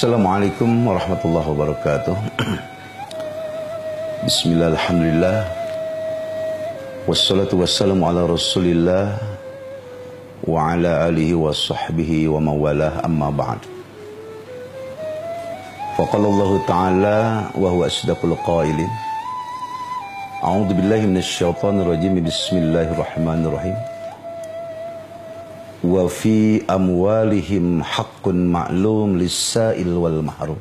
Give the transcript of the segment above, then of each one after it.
Assalamualaikum warahmatullahi wabarakatuh. Bismillah, alhamdulillah, wassalatu wassalamu ala rasulillah wa ala alihi wa sahbihi wa mawalah, amma ba'd. Faqala Allah ta'ala wa huwa asdaqul qailin, a'udzu billahi minasy syaithanir rajim, bismillahirrahmanirrahim. Wa fi amwalihim haqqun ma'lum lis-sa'il wal mahrum.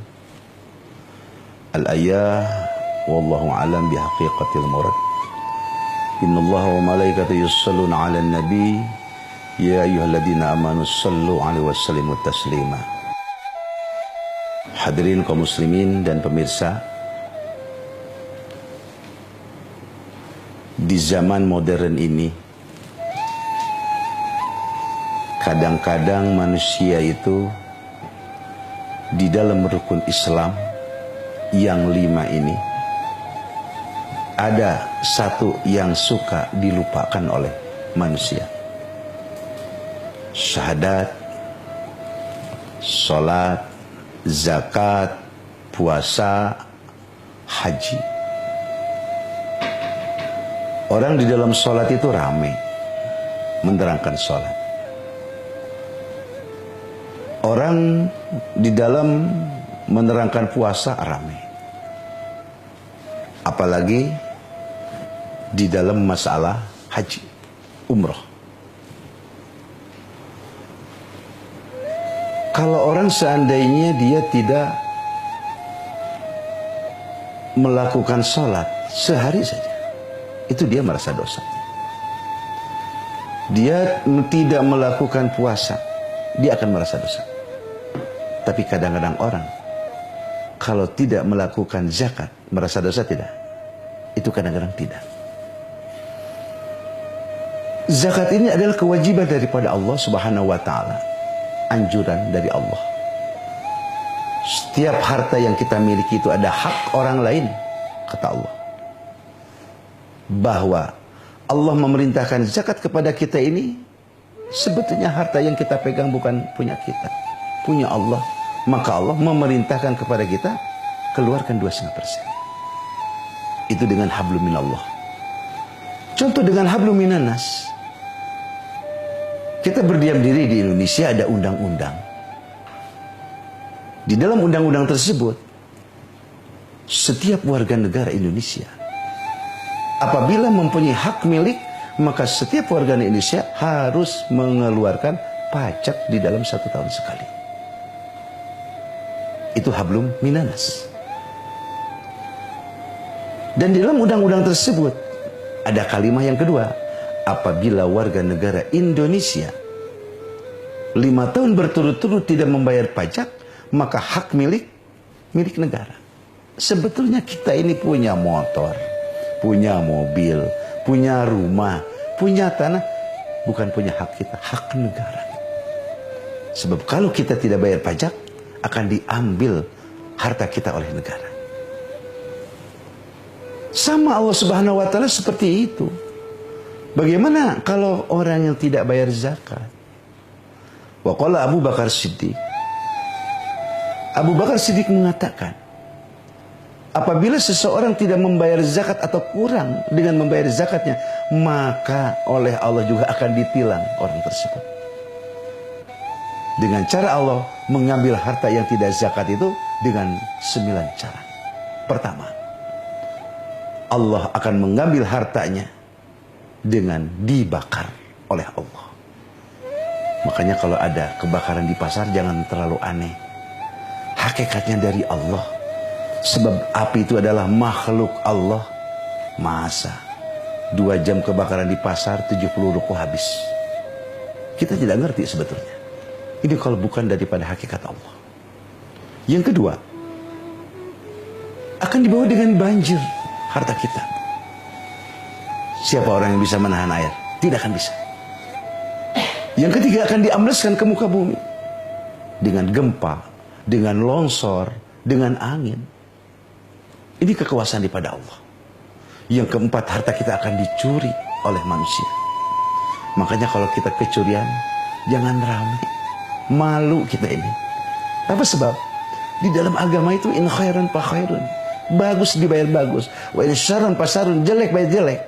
Al-ayah, wallahu a'lam bihaqiqatil murad. Innallaha wa malaikatahu yusholluna 'alan nabi ya ayyuhalladzina amanu shallu 'alaihi wa sallimu taslima. Hadirin kaum muslimin dan pemirsa, di zaman modern ini kadang-kadang manusia itu di dalam rukun Islam yang 5 ini ada satu yang suka dilupakan oleh manusia. Syahadat, sholat, zakat, puasa, haji. Orang di dalam sholat itu ramai menerangkan sholat. Orang di dalam menerangkan puasa ramai. Apalagi di dalam masalah haji, umroh. Kalau orang seandainya dia tidak melakukan sholat sehari saja, itu dia merasa dosa. Dia tidak melakukan puasa, dia akan merasa dosa. Tapi kadang-kadang orang kalau tidak melakukan zakat merasa dosa tidak? Itu kadang-kadang tidak. Zakat ini adalah kewajiban daripada Allah Subhanahu wa taala, anjuran dari Allah. Setiap harta yang kita miliki itu ada hak orang lain, kata Allah. Bahwa Allah memerintahkan zakat kepada kita ini, sebetulnya harta yang kita pegang bukan punya kita, punya Allah. Maka Allah memerintahkan kepada kita keluarkan 2,5%. Itu dengan hablum minallah. Contoh dengan hablum minanas. Kita berdiam diri di Indonesia, ada undang-undang. Di dalam undang-undang tersebut, setiap warga negara Indonesia apabila mempunyai hak milik, maka setiap warga Indonesia harus mengeluarkan pajak di dalam 1 tahun sekali. Itu hablum minanas. Dan di dalam undang-undang tersebut ada kalimat yang kedua. Apabila warga negara Indonesia 5 tahun berturut-turut tidak membayar pajak, maka hak milik negara. Sebetulnya kita ini punya motor, punya mobil, punya rumah, punya tanah. Bukan punya hak kita, hak negara. Sebab kalau kita tidak bayar pajak, akan diambil harta kita oleh negara. Sama Allah Subhanahu wa taala seperti itu. Bagaimana kalau orang yang tidak bayar zakat? Wa qala Abu Bakar Siddiq. Abu Bakar Siddiq mengatakan, apabila seseorang tidak membayar zakat atau kurang dengan membayar zakatnya, maka oleh Allah juga akan ditilang orang tersebut. Dengan cara Allah mengambil harta yang tidak zakat itu dengan 9 cara. Pertama, Allah akan mengambil hartanya dengan dibakar oleh Allah. Makanya kalau ada kebakaran di pasar jangan terlalu aneh. Hakikatnya dari Allah. Sebab api itu adalah makhluk Allah. Masa 2 jam kebakaran di pasar 70 ruko habis. Kita tidak ngerti sebetulnya. Ini kalau bukan daripada hakikat Allah. Yang kedua, akan dibawa dengan banjir harta kita. Siapa orang yang bisa menahan air? Tidak akan bisa. Yang ketiga, akan diambleskan ke muka bumi. Dengan gempa, dengan longsor, dengan angin. Ini kekuasaan daripada Allah. Yang keempat, harta kita akan dicuri oleh manusia. Makanya kalau kita kecurian, jangan ramai. Malu kita ini. Apa sebab? Di dalam agama itu in khairan fa khairun. Bagus dibayar bagus. Wa in syarran fa syarrun, jelek bayar jelek.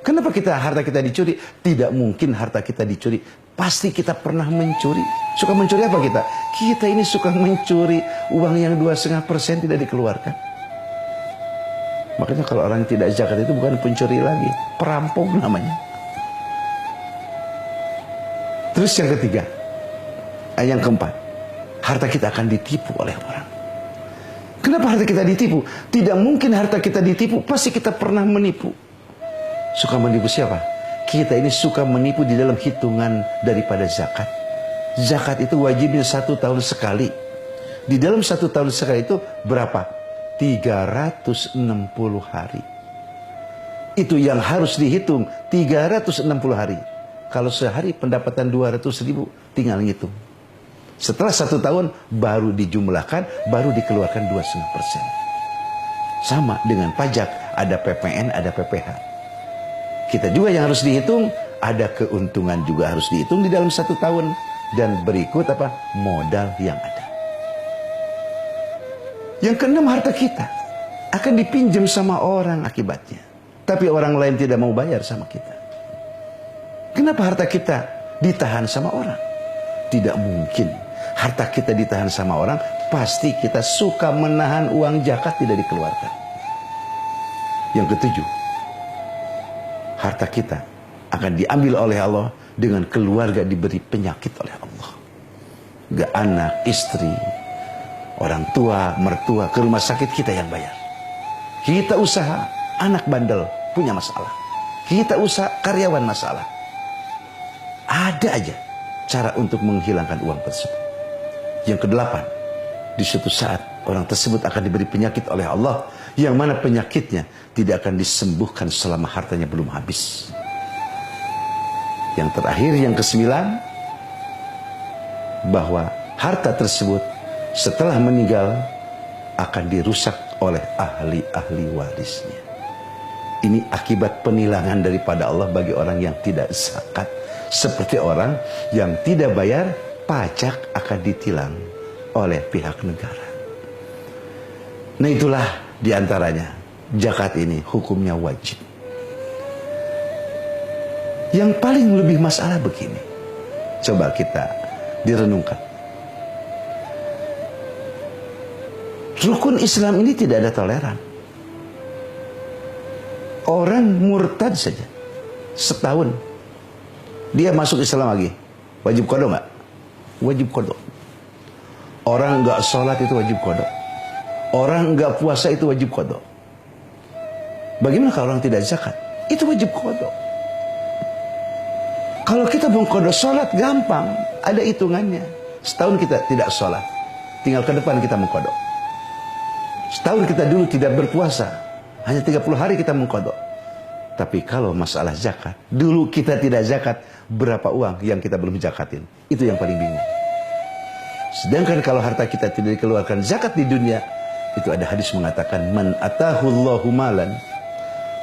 Kenapa harta kita dicuri? Tidak mungkin harta kita dicuri. Pasti kita pernah mencuri. Suka mencuri apa kita? Kita ini suka mencuri uang yang 2,5% tidak dikeluarkan. Makanya kalau orang yang tidak zakat itu bukan pencuri lagi, perampok namanya. Terus yang ketiga, yang keempat, harta kita akan ditipu oleh orang. Kenapa harta kita ditipu? Tidak mungkin harta kita ditipu, pasti kita pernah menipu. Suka menipu siapa? Kita ini suka menipu di dalam hitungan daripada zakat. Zakat itu wajibnya 1 tahun sekali. Di dalam 1 tahun sekali itu berapa? 360 hari. Itu yang harus dihitung, 360 hari. Kalau sehari pendapatan 200.000, tinggal ngitung. Setelah 1 tahun baru dijumlahkan, baru dikeluarkan 2,5%. Sama dengan pajak, ada PPN, ada PPH. Kita juga yang harus dihitung, ada keuntungan juga harus dihitung di dalam 1 tahun. Dan berikut apa? Modal yang ada. Yang keenam, harta kita akan dipinjam sama orang akibatnya. Tapi orang lain tidak mau bayar sama kita. Kenapa harta kita ditahan sama orang? Tidak mungkin. Harta kita ditahan sama orang, pasti kita suka menahan uang zakat tidak dikeluarkan. Yang ketujuh, harta kita akan diambil oleh Allah dengan keluarga diberi penyakit oleh Allah. Gak anak, istri, orang tua, mertua, ke rumah sakit kita yang bayar. Kita usaha, anak bandel punya masalah. Kita usaha, karyawan masalah. Ada aja cara untuk menghilangkan uang tersebut. Yang kedelapan, di suatu saat orang tersebut akan diberi penyakit oleh Allah, yang mana penyakitnya tidak akan disembuhkan selama hartanya belum habis. Yang terakhir, yang kesembilan, bahwa harta tersebut setelah meninggal akan dirusak oleh ahli-ahli warisnya. Ini akibat penilangan daripada Allah bagi orang yang tidak zakat. Seperti orang yang tidak bayar pajak akan ditilang oleh pihak negara. Nah, itulah diantaranya zakat ini hukumnya wajib. Yang paling lebih masalah begini, coba kita direnungkan. Rukun Islam ini tidak ada toleran. Orang murtad saja setahun dia masuk Islam lagi, wajib qada nggak? Wajib qada. Orang nggak sholat itu wajib qada. Orang nggak puasa itu wajib qada. Bagaimana kalau orang tidak zakat? Itu wajib qada. Kalau kita mau qada sholat gampang, ada hitungannya. Setahun kita tidak sholat, tinggal ke depan kita mengqada. Setahun kita dulu tidak berpuasa, hanya 30 hari kita mengqada. Tapi kalau masalah zakat, dulu kita tidak zakat, berapa uang yang kita belum zakatin? Itu yang paling bingung. Sedangkan kalau harta kita tidak dikeluarkan zakat di dunia, itu ada hadis mengatakan, man atahullahu malan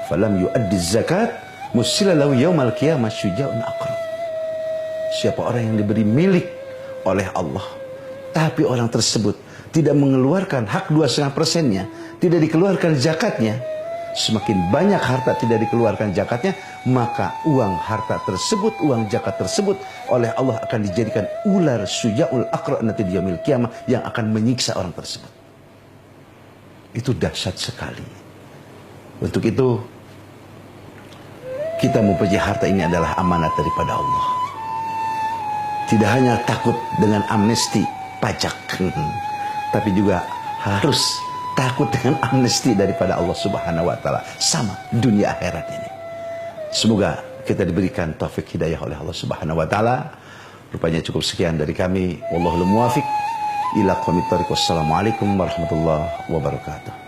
falam yuaddi zakat musilalahu yaumal qiyamah syuja'un aqrab. Siapa orang yang diberi milik oleh Allah, tapi orang tersebut tidak mengeluarkan hak 2,5%-nya, tidak dikeluarkan zakatnya, semakin banyak harta tidak dikeluarkan zakatnya, maka uang harta tersebut, uang zakat tersebut oleh Allah akan dijadikan ular syuja'ul aqra nanti di yaumil qiyamah yang akan menyiksa orang tersebut. Itu dahsyat sekali. Untuk itu kita mempunyai harta ini adalah amanat daripada Allah. Tidak hanya takut dengan amnesti pajak, tapi juga harus takut dengan amnesti daripada Allah Subhanahu wa taala, sama dunia akhirat ini. Semoga kita diberikan taufik hidayah oleh Allah Subhanahu wa taala. Rupanya cukup sekian dari kami. Wallahul muwafiq ila aqwamit thoriq. Wassalamualaikum warahmatullahi wabarakatuh.